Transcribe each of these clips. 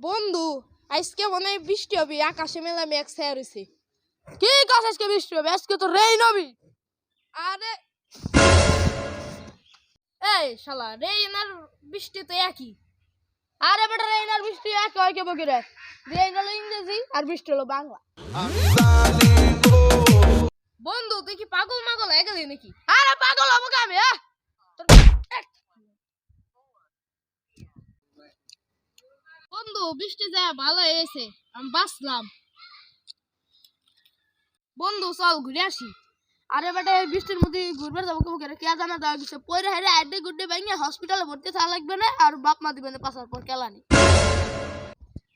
বন্ধু আজকে মনে হয় বৃষ্টি হবে, আকাশে মেলা মেঘ ছায়া রয়েছে। কি কাজ আজকে বৃষ্টি হবে? আজকে তো রেইন হবে। আরে এই শালা, রেইন আর বৃষ্টি তো একই। আরে বেটা, রেইন আর বৃষ্টি এক হয় কে বকিরে? রেইন হলো ইংরেজি আর বৃষ্টি হলো বাংলা। বন্ধু তুই কি পাগল মাগল হয়ে গেলি নাকি? আরে পাগল হবো কি আমি? বন্ধু বৃষ্টি যায় ভালো হয়েছে, আমি বাঁচলাম। বন্ধু চল ঘুরে আসি। আরে বেটা, এই বৃষ্টির মধ্যে ঘুরবে যাবো কেমন করে? কে জানা দেওয়া কিছু পরে হেরে আড্ডে গুড্ডে ভেঙে হসপিটালে ভর্তি থাকা লাগবে না, আর বাপ মা দিবে না পাশার পর কেলানি।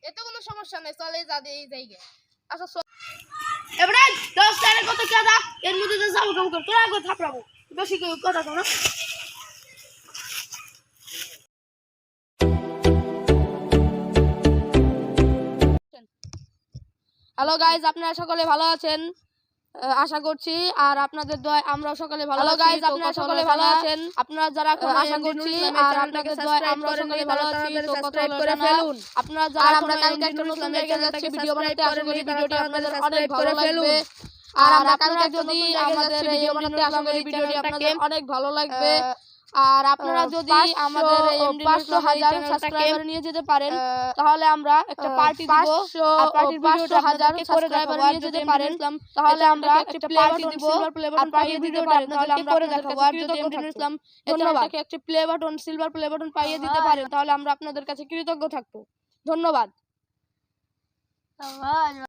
এতে কোনো সমস্যা নেই, চলে যা দিয়ে এই জায়গায়। আচ্ছা চল এবারে 10 টাকা কত কে দা, এর মধ্যে তো যাবো কেমন করে? তোরা আগে থাপড়াবো বেশি কথা তো না। হ্যালো গাইজ, আপনারা সকলে ভালো আছেন আশা করছি, আর আপনাদের দোয়ায় আমরা সকলে ভালো আছি। গাইজ আপনারা সকলে ভালো আছেন, আপনারা যারা আশা করছি, আর আপনাদের দোয়ায় আমরা সকলে ভালো আছি। তো সাবস্ক্রাইব করে ফেলুন আপনারা যারা। আমরা কালকে একটা নতুন জায়গায় যাচ্ছি ভিডিও বানাতে, আশা করি ভিডিওটি আপনাদের অনেক ভালো লাগবে। আর আমরা কালকে যদি আমাদের ভিডিও বানাতে, আশা করি ভিডিওটি আপনাদের অনেক ভালো লাগবে। আর আপনারা যদি আমাদের 500,000 সাবস্ক্রাইবার নিয়ে যেতে পারেন, তাহলে আমরা একটা পার্টি দিব। আর পার্টির 500,000 সাবস্ক্রাইবার নিয়ে যেতে পারেন, তাহলে আমরা একটা পার্টি দিব। আর পার্টির ভিডিওটা আপনাদেরকে করে দেখাবো। আর যদি ইসলাম এটাকে একটা play button, silver play button পাইয়ে দিতে পারেন, তাহলে আমরা আপনাদের কাছে কৃতজ্ঞ থাকবো। ধন্যবাদ।